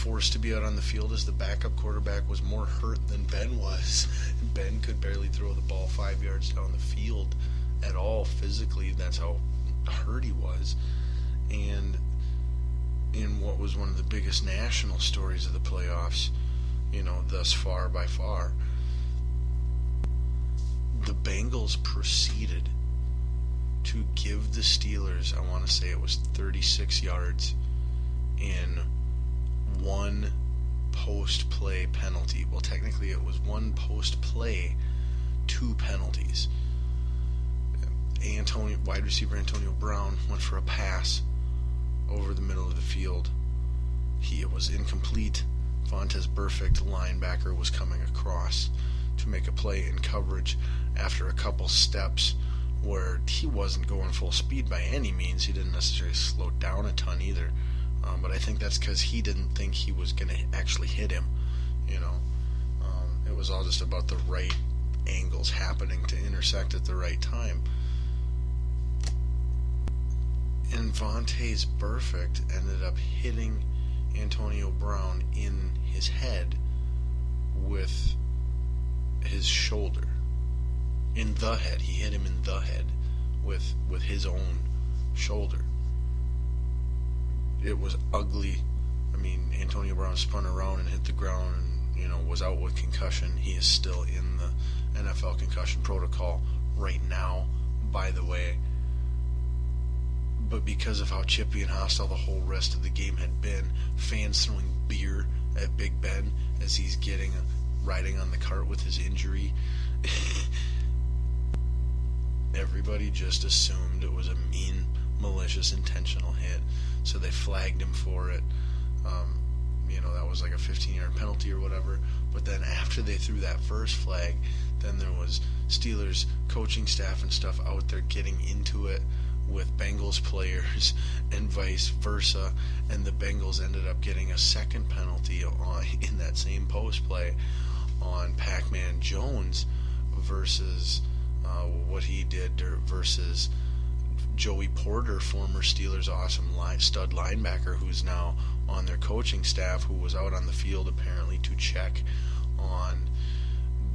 forced to be out on the field as the backup quarterback was more hurt than Ben was. Ben could barely throw the ball 5 yards down the field at all physically. That's how hurt he was. And in what was one of the biggest national stories of the playoffs, thus far by far, the Bengals proceeded to give the Steelers, I want to say it was 36 yards in one post-play penalty. Well, technically it was one post-play, 2 penalties. Wide receiver Antonio Brown went for a pass over the middle of the field. It was incomplete. Vontaze Burfict, linebacker, was coming across to make a play in coverage after a couple steps where he wasn't going full speed by any means. He didn't necessarily slow down a ton either. But I think that's because he didn't think he was going to actually hit him. It was all just about the right angles happening to intersect at the right time. And Vontaze Burfict ended up hitting Antonio Brown in his head with his shoulder. In the head. He hit him in the head with his own shoulder. It was ugly. I mean, Antonio Brown spun around and hit the ground and, was out with concussion. He is still in the NFL concussion protocol right now, by the way. But because of how chippy and hostile the whole rest of the game had been, fans throwing beer at Big Ben as he's riding on the cart with his injury, everybody just assumed it was a mean, malicious, intentional hit. So they flagged him for it. That was like a 15-yard penalty or whatever. But then after they threw that first flag, then there was Steelers coaching staff and stuff out there getting into it with Bengals players and vice versa. And the Bengals ended up getting a second penalty in that same post play on Pac-Man Jones versus what he did versus Joey Porter, former Steelers awesome stud linebacker, who's now on their coaching staff, who was out on the field apparently to check on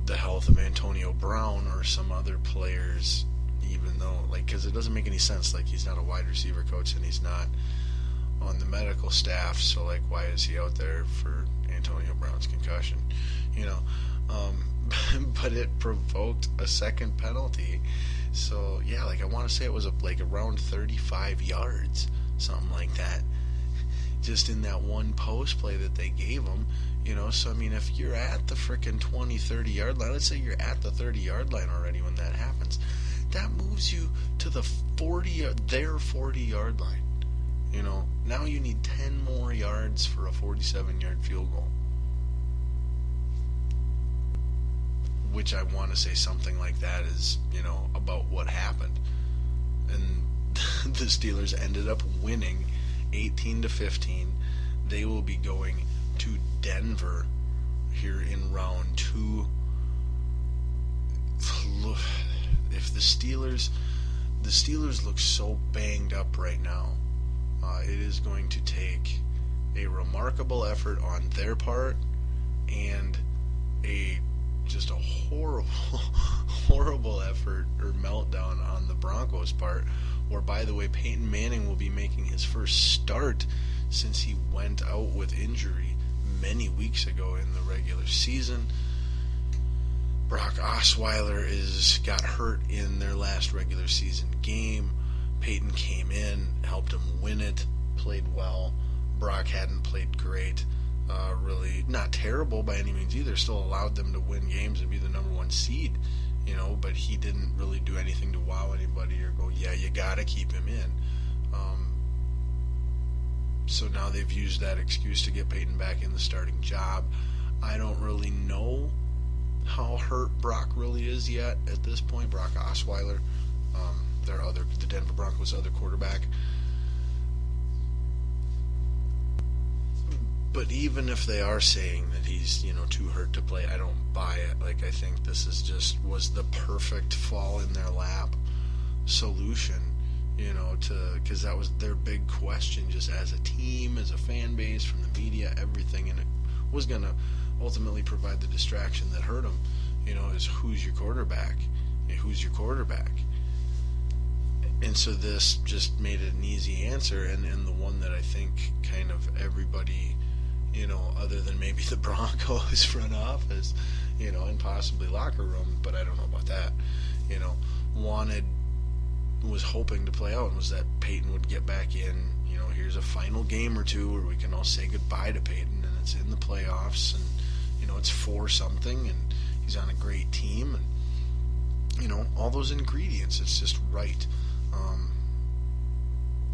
the health of Antonio Brown or some other players, even though, because it doesn't make any sense. He's not a wide receiver coach and he's not on the medical staff, so why is he out there for Antonio Brown's concussion? But it provoked a second penalty. So yeah, I want to say it was around 35 yards, something like that, just in that one post play that they gave him. So I mean, if you're at the frickin' 20-30 yard line, let's say you're at the 30 yard line already when that happens, that moves you to the 40 yard line. Now you need 10 more yards for a 47-yard field goal, which I want to say something like that is, about what happened. And the Steelers ended up winning 18-15. They will be going to Denver here in round 2. If the Steelers look so banged up right now, it is going to take a remarkable effort on their part and just a horrible effort or meltdown on the Broncos' part, where, by the way, Peyton Manning will be making his first start since he went out with injury many weeks ago in the regular season. Brock Osweiler got hurt in their last regular season game. Peyton came in, helped him win it, played well. Brock hadn't played great. Really not terrible by any means either. Still allowed them to win games and be the number 1 seed, but he didn't really do anything to wow anybody or go, yeah, you gotta keep him in. So now they've used that excuse to get Peyton back in the starting job. I don't really know how hurt Brock really is yet at this point. Brock Osweiler, the Denver Broncos' other quarterback. But even if they are saying that he's, too hurt to play, I don't buy it. I think this was the perfect fall in their lap solution. because that was their big question, just as a team, as a fan base, from the media, everything, and it was going to ultimately provide the distraction that hurt them. Is who's your quarterback? Who's your quarterback? And so this just made it an easy answer, and the one that I think kind of everybody, other than maybe the Broncos front office, and possibly locker room, but I don't know about that, was hoping to play out, was that Peyton would get back in. Here's a final game or two where we can all say goodbye to Peyton, and it's in the playoffs, and it's for something, and he's on a great team, and all those ingredients. It's just right.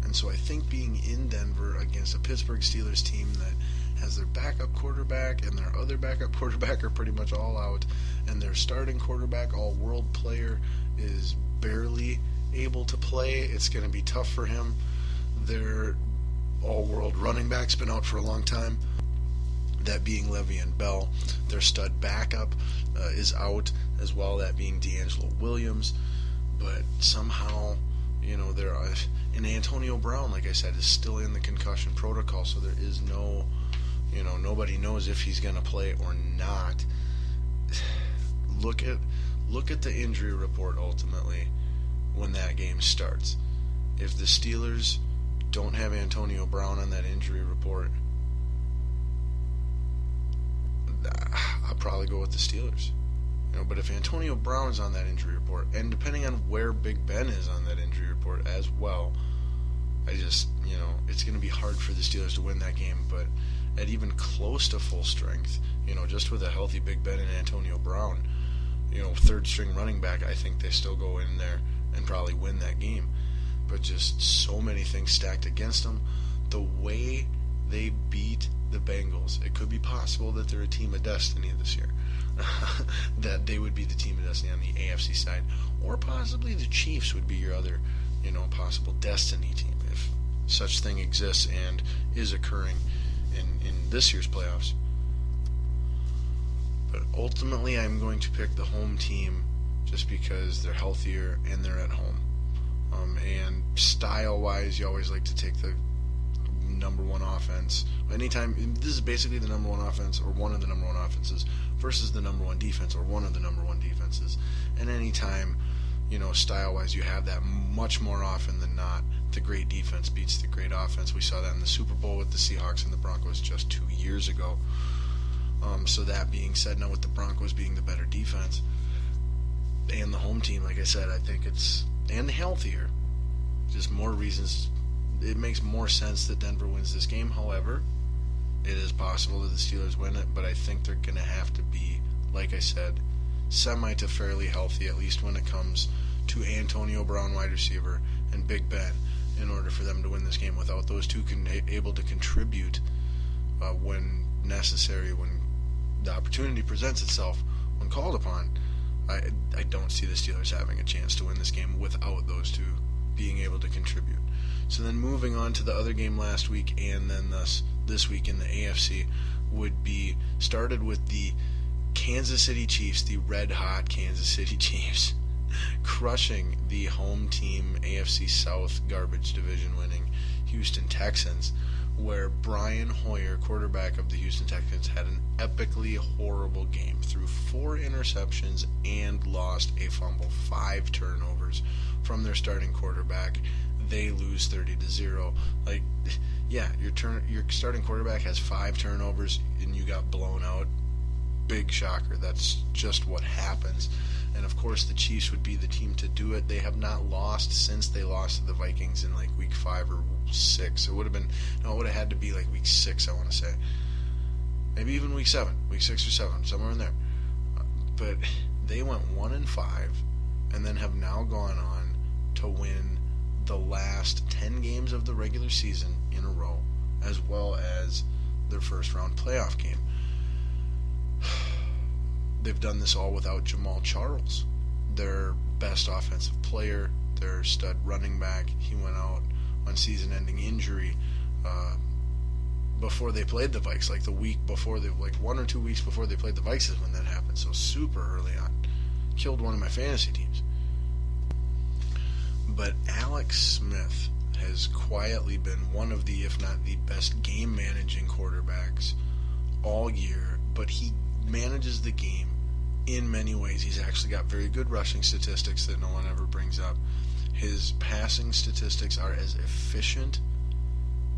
And so I think being in Denver against a Pittsburgh Steelers team that has their backup quarterback and their other backup quarterback are pretty much all out, and their starting quarterback, all-world player, is barely able to play, it's going to be tough for him. Their all-world running back's been out for a long time, that being Le'Veon Bell. Their stud backup is out as well, that being D'Angelo Williams. But somehow, and Antonio Brown, like I said, is still in the concussion protocol, so there is no, nobody knows if he's going to play or not. Look at the injury report ultimately when that game starts. If the Steelers don't have Antonio Brown on that injury report, I'll probably go with the Steelers. But if Antonio Brown's on that injury report, and depending on where Big Ben is on that injury report as well, I just, it's going to be hard for the Steelers to win that game. But at even close to full strength, just with a healthy Big Ben and Antonio Brown, third string running back, I think they still go in there and probably win that game. But just so many things stacked against them. The way they beat the Bengals, it could be possible that they're a team of destiny this year. That they would be the team of destiny on the AFC side, or possibly the Chiefs would be your other, possible destiny team if such thing exists and is occurring in this year's playoffs. But ultimately, I'm going to pick the home team just because they're healthier and they're at home. And style-wise, you always like to take the number one offense. Anytime, this is basically the number one offense or one of the number one offenses versus the number one defense or one of the number one defenses. And anytime, style-wise, you have that much more often than not. The great defense beats the great offense. We saw that in the Super Bowl with the Seahawks and the Broncos just 2 years ago. So that being said, now with the Broncos being the better defense and the home team, like I said, I think and healthier, just more reasons. It makes more sense that Denver wins this game. However, it is possible that the Steelers win it, but I think they're going to have to be, like I said, semi to fairly healthy, at least when it comes to Antonio Brown, wide receiver, and Big Ben, in order for them to win this game. Without those two able to contribute when necessary, when the opportunity presents itself, when called upon, I don't see the Steelers having a chance to win this game without those two being able to contribute. So then moving on to the other game last week, and then this week in the AFC, would be started with the Kansas City Chiefs, the red-hot Kansas City Chiefs, crushing the home team AFC South garbage division winning Houston Texans, where Brian Hoyer, quarterback of the Houston Texans, had an epically horrible game, threw 4 interceptions and lost a fumble, 5 turnovers from their starting quarterback. They lose 30-0. Like, yeah, your starting quarterback has 5 turnovers and you got blown out. Big shocker. That's just what happens. And of course, the Chiefs would be the team to do it. They have not lost since they lost to the Vikings in like week 5 or 6. It would have had to be like week 6, I want to say. Maybe even week 7, week 6 or 7, somewhere in there. But they went 1-5, and then have now gone on to win the last 10 games of the regular season in a row, as well as their first round playoff game. They've done this all without Jamal Charles, their best offensive player, their stud running back. He went out on season-ending injury before they played the Vikes, like the week before, like 1 or 2 weeks before they played the Vikes is when that happened, so super early on. Killed one of my fantasy teams. But Alex Smith has quietly been one of the, if not the best game managing quarterbacks all year, but he manages the game in many ways. He's actually got very good rushing statistics that no one ever brings up. His passing statistics are as efficient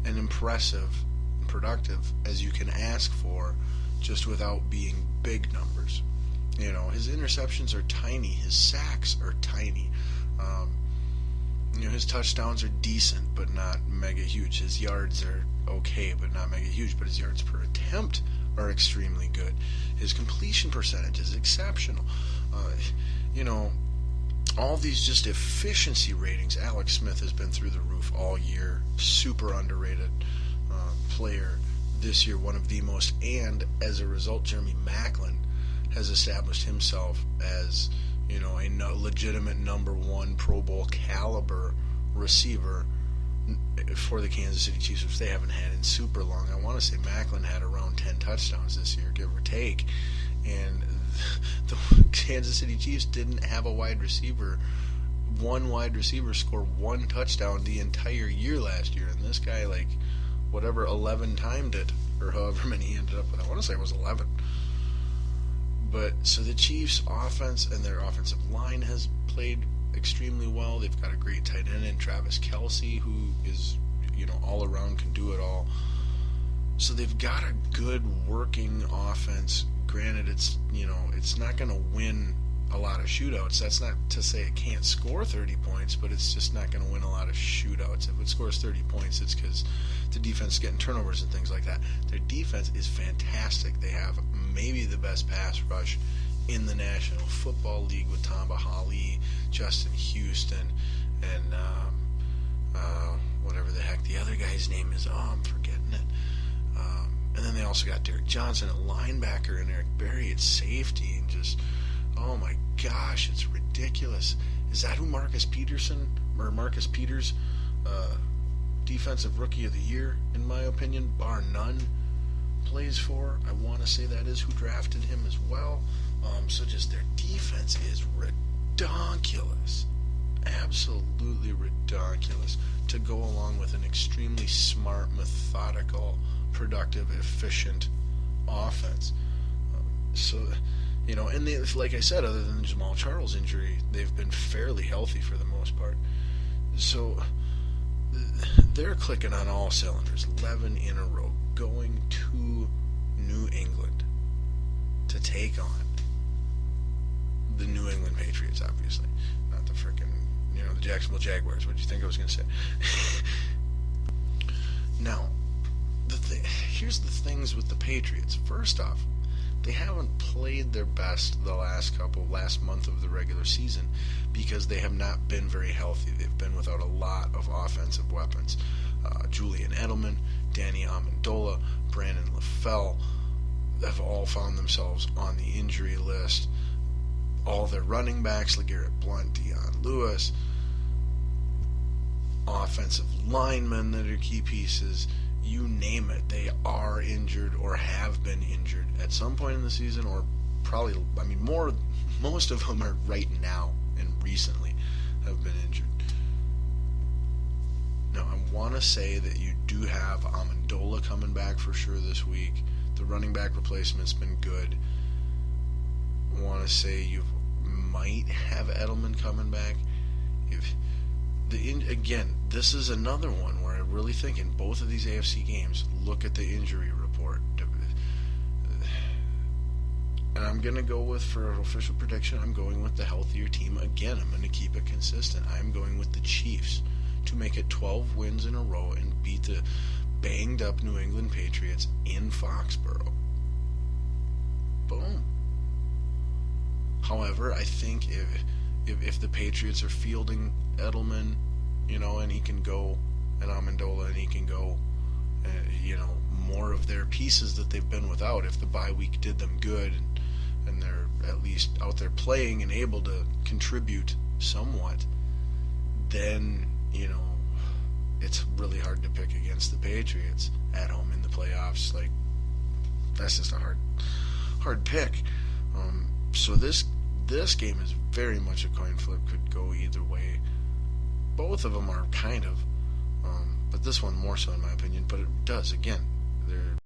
and impressive and productive as you can ask for, just without being big numbers. You know, his interceptions are tiny, his sacks are tiny. His touchdowns are decent, but not mega huge. His yards are okay, but not mega huge. But his yards per attempt are extremely good. His completion percentage is exceptional. All these just efficiency ratings. Alex Smith has been through the roof all year. Super underrated player this year, one of the most. And as a result, Jeremy Maclin has established himself as a legitimate number one Pro Bowl caliber receiver for the Kansas City Chiefs, which they haven't had in super long. I want to say Maclin had around 10 touchdowns this year, give or take, and the Kansas City Chiefs didn't have one wide receiver score one touchdown the entire year last year, and this guy, 11 timed it, or however many he ended up with. I want to say it was 11. But so the Chiefs' offense and their offensive line has played extremely well. They've got a great tight end in Travis Kelce, who is, all around, can do it all. So they've got a good working offense. Granted, it's not going to win a lot of shootouts. That's not to say it can't score 30 points, but it's just not going to win a lot of shootouts. If it scores 30 points, it's because the defense is getting turnovers and things like that. Their defense is fantastic. They have maybe the best pass rush in the National Football League with Tamba Hali, Justin Houston, and whatever the heck the other guy's name is. Oh, I'm forgetting it. And then they also got Derek Johnson at linebacker and Eric Berry at safety, and just, oh my gosh, it's ridiculous. Is that who Marcus Peters, Defensive Rookie of the Year, in my opinion, bar none, plays for? I want to say that is who drafted him as well. So just their defense is ridiculous. Absolutely ridiculous, to go along with an extremely smart, methodical, productive, efficient offense. And they, like I said, other than Jamal Charles' injury, they've been fairly healthy for the most part. So they're clicking on all cylinders, 11 in a row, going to New England to take on the New England Patriots, obviously. Not the frickin', the Jacksonville Jaguars. What do you think I was going to say? Now, here's the things with the Patriots. First off, they haven't played their best the last month of the regular season because they have not been very healthy. They've been without a lot of offensive weapons. Julian Edelman, Danny Amendola, Brandon LaFell have all found themselves on the injury list. All their running backs, LeGarrette Blount, Dion Lewis, offensive linemen that are key pieces, you name it, they are injured or have been injured at some point in the season, or probably, most of them are right now and recently have been injured. Now, I want to say that you do have Amendola coming back for sure this week. The running back replacement's been good. I want to say you might have Edelman coming back. Again, this is another one where I really think in both of these AFC games, look at the injury report. And I'm going to go with, for an official prediction, I'm going with the healthier team again. I'm going to keep it consistent. I'm going with the Chiefs to make it 12 wins in a row and beat the banged up New England Patriots in Foxborough. Boom. However, I think if the Patriots are fielding Edelman, and he can go, and Amendola, and he can go, more of their pieces that they've been without, if the bye week did them good, and they're at least out there playing and able to contribute somewhat, then, it's really hard to pick against the Patriots at home in the playoffs. That's just a hard pick. So this game is very much a coin flip, could go either way. both of them are kind of, but this one more so in my opinion. But it does again. They're